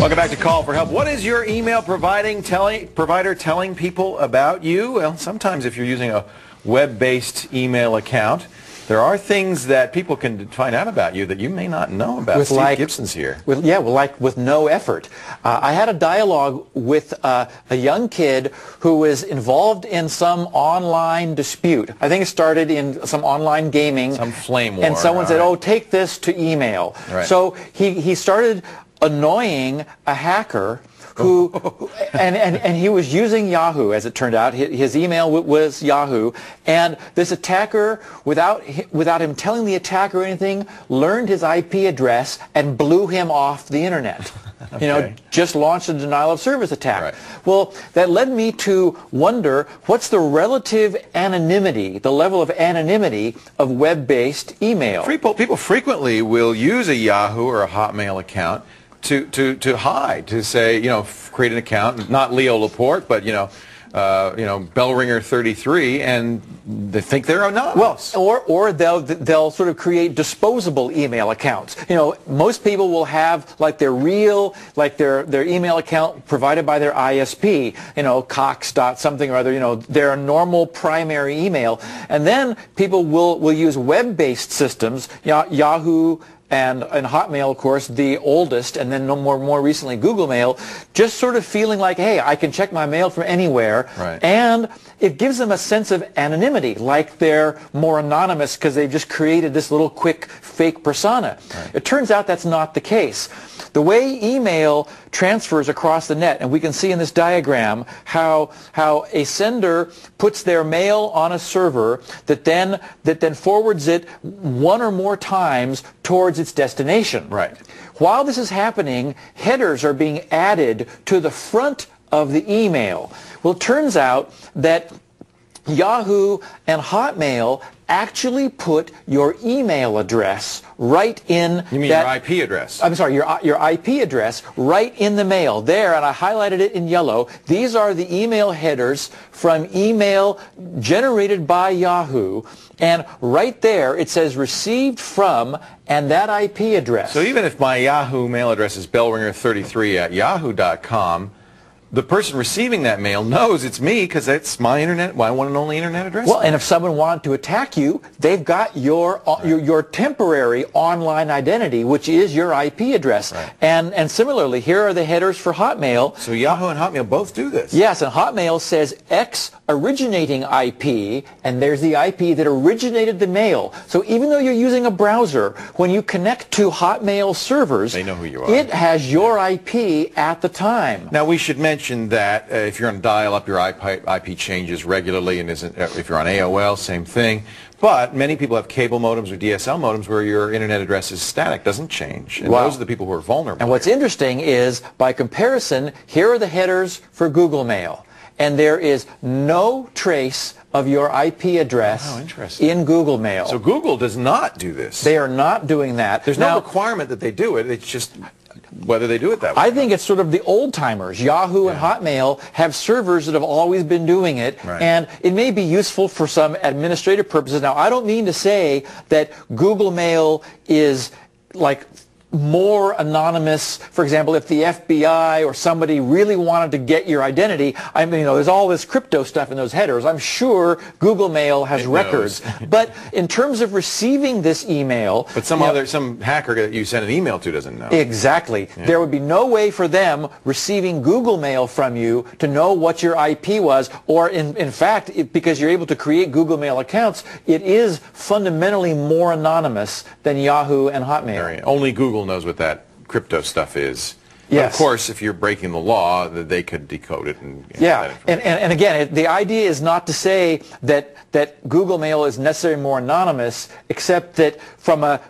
Welcome back to Call for Help. What is your email provider telling people about you? Well, sometimes if you're using a web-based email account, there are things that people can find out about you that you may not know about. Steve Gibson's here. With no effort. I had a dialogue with a young kid who was involved in some online dispute. I think it started in some online gaming. Some flame war. And someone said, oh, take this to email. Right. So he started annoying a hacker who and he was using Yahoo, as it turned out. His email was Yahoo, and this attacker, without him telling the attacker anything, learned his IP address and blew him off the internet. Okay. You know, just launched a denial of service attack. Right. Well, that led me to wonder, what's the relative anonymity, the level of anonymity of web-based email? People frequently will use a Yahoo or a Hotmail account to hide, to say, you know, create an account, not Leo Laporte, but, you know, Bellringer 33, and they think they're anonymous. Well, or they'll sort of create disposable email accounts. You know, most people will have like their email account provided by their ISP, you know, Cox dot something or other, you know, their normal primary email, and then people will use web-based systems, Yahoo and Hotmail, of course, the oldest, and then more recently Google Mail, just sort of feeling like, hey, I can check my mail from anywhere, right. And it gives them a sense of anonymity, like they're more anonymous because they've just created this little quick fake persona. Right. It turns out that's not the case. The way email transfers across the net, and we can see in this diagram how a sender puts their mail on a server that then forwards it one or more times towards its destination. Right. While this is happening, headers are being added to the front of the email. Well, it turns out that Yahoo and Hotmail actually put your email address right in. You mean your IP address? I'm sorry, your IP address right in the mail. There, and I highlighted it in yellow. These are the email headers from email generated by Yahoo. And right there, it says received from and that IP address. So even if my Yahoo mail address is bellringer33 at yahoo.com, the person receiving that mail knows it's me because that's my my one and only internet address. Well, and if someone wanted to attack you, they've got your temporary online identity, which is your IP address. Right. And similarly, here are the headers for Hotmail. So Yahoo and Hotmail both do this. Yes, and Hotmail says X originating IP, and there's the IP that originated the mail. So even though you're using a browser, when you connect to Hotmail servers, they know who you are. It has your IP at the time. Now, we should mention that if you're on dial-up, your IP changes regularly, and if you're on AOL, same thing. But many people have cable modems or DSL modems where your internet address is static, doesn't change. And those are the people who are vulnerable. And what's interesting is, by comparison, here are the headers for Google Mail. And there is no trace of your IP address in Google Mail. So Google does not do this. They are not doing that. There's no requirement that they do it. It's just whether they do it that way. I think it's sort of the old-timers. Yahoo and Hotmail have servers that have always been doing it, and it may be useful for some administrative purposes. Now, I don't mean to say that Google Mail is like more anonymous. For example, if the FBI or somebody really wanted to get your identity, I mean, you know, there's all this crypto stuff in those headers. I'm sure Google Mail has records. But in terms of receiving this email, but some hacker that you send an email to doesn't know. Exactly. Yeah. There would be no way for them receiving Google Mail from you to know what your IP was, or in fact, because you're able to create Google Mail accounts, it is fundamentally more anonymous than Yahoo and Hotmail. Only Google knows what that crypto stuff is. Yes. But of course, if you're breaking the law, they could decode it. And again, the idea is not to say that Google Mail is necessarily more anonymous, except that from the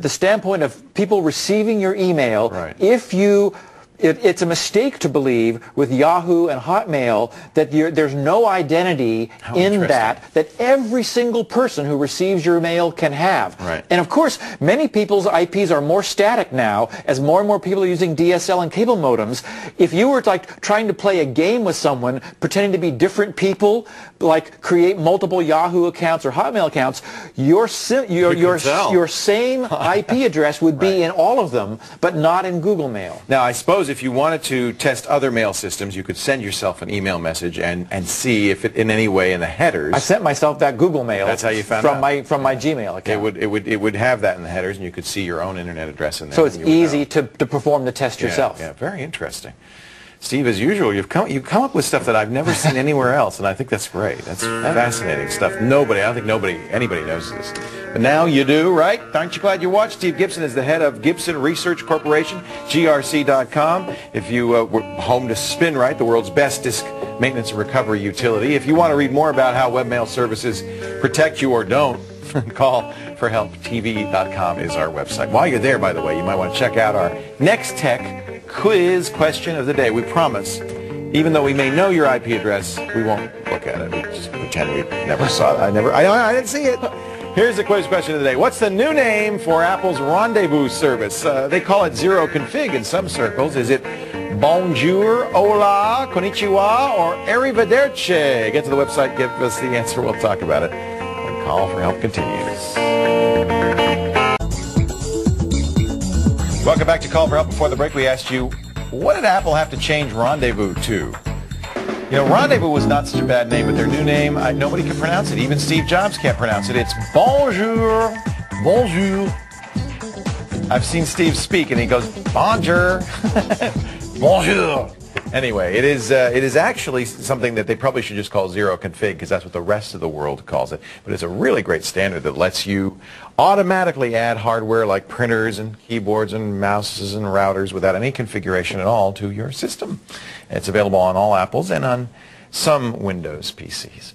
standpoint of people receiving your email, if you It's a mistake to believe with Yahoo and Hotmail that there's no identity in that every single person who receives your mail can have. Right. And of course, many people's IPs are more static now as more and more people are using DSL and cable modems. If you were like trying to play a game with someone, pretending to be different people, like create multiple Yahoo accounts or Hotmail accounts, your same IP address would be in all of them, but not in Google Mail. Now, I suppose if you wanted to test other mail systems, you could send yourself an email message and see if it in any way in the headers. I sent myself that Google Mail. That's how you found from out. From my Gmail account. It would have that in the headers, and you could see your own internet address in there. So it's easy to perform the test yourself. Yeah, very interesting. Steve, as usual, you've come up with stuff that I've never seen anywhere else, and I think that's great. That's fascinating stuff. I don't think anybody knows this. But now you do, right? Aren't you glad you watched? Steve Gibson is the head of Gibson Research Corporation, grc.com. If you were home to SpinRite, the world's best disk maintenance and recovery utility. If you want to read more about how webmail services protect you or don't, call for help. TV.com is our website. While you're there, by the way, you might want to check out our Next Tech quiz question of the day. We promise, even though we may know your IP address, we won't look at it. We just pretend we never saw it. I didn't see it. Here's the quiz question of the day. What's the new name for Apple's Rendezvous service? They call it Zero Config in some circles. Is it Bonjour, Hola, Konnichiwa, or Arrivederci? Get to the website, give us the answer. We'll talk about it. And Call for Help continues. Welcome back to Call for Help. Before the break, we asked you, what did Apple have to change Rendezvous to? You know, Rendezvous was not such a bad name, but their new name, nobody can pronounce it. Even Steve Jobs can't pronounce it. It's Bonjour. Bonjour. I've seen Steve speak, and he goes, Bonjour. Bonjour. Anyway, it is actually something that they probably should just call Zero Config, because that's what the rest of the world calls it. But it's a really great standard that lets you automatically add hardware like printers and keyboards and mouses and routers without any configuration at all to your system. It's available on all Apples and on some Windows PCs.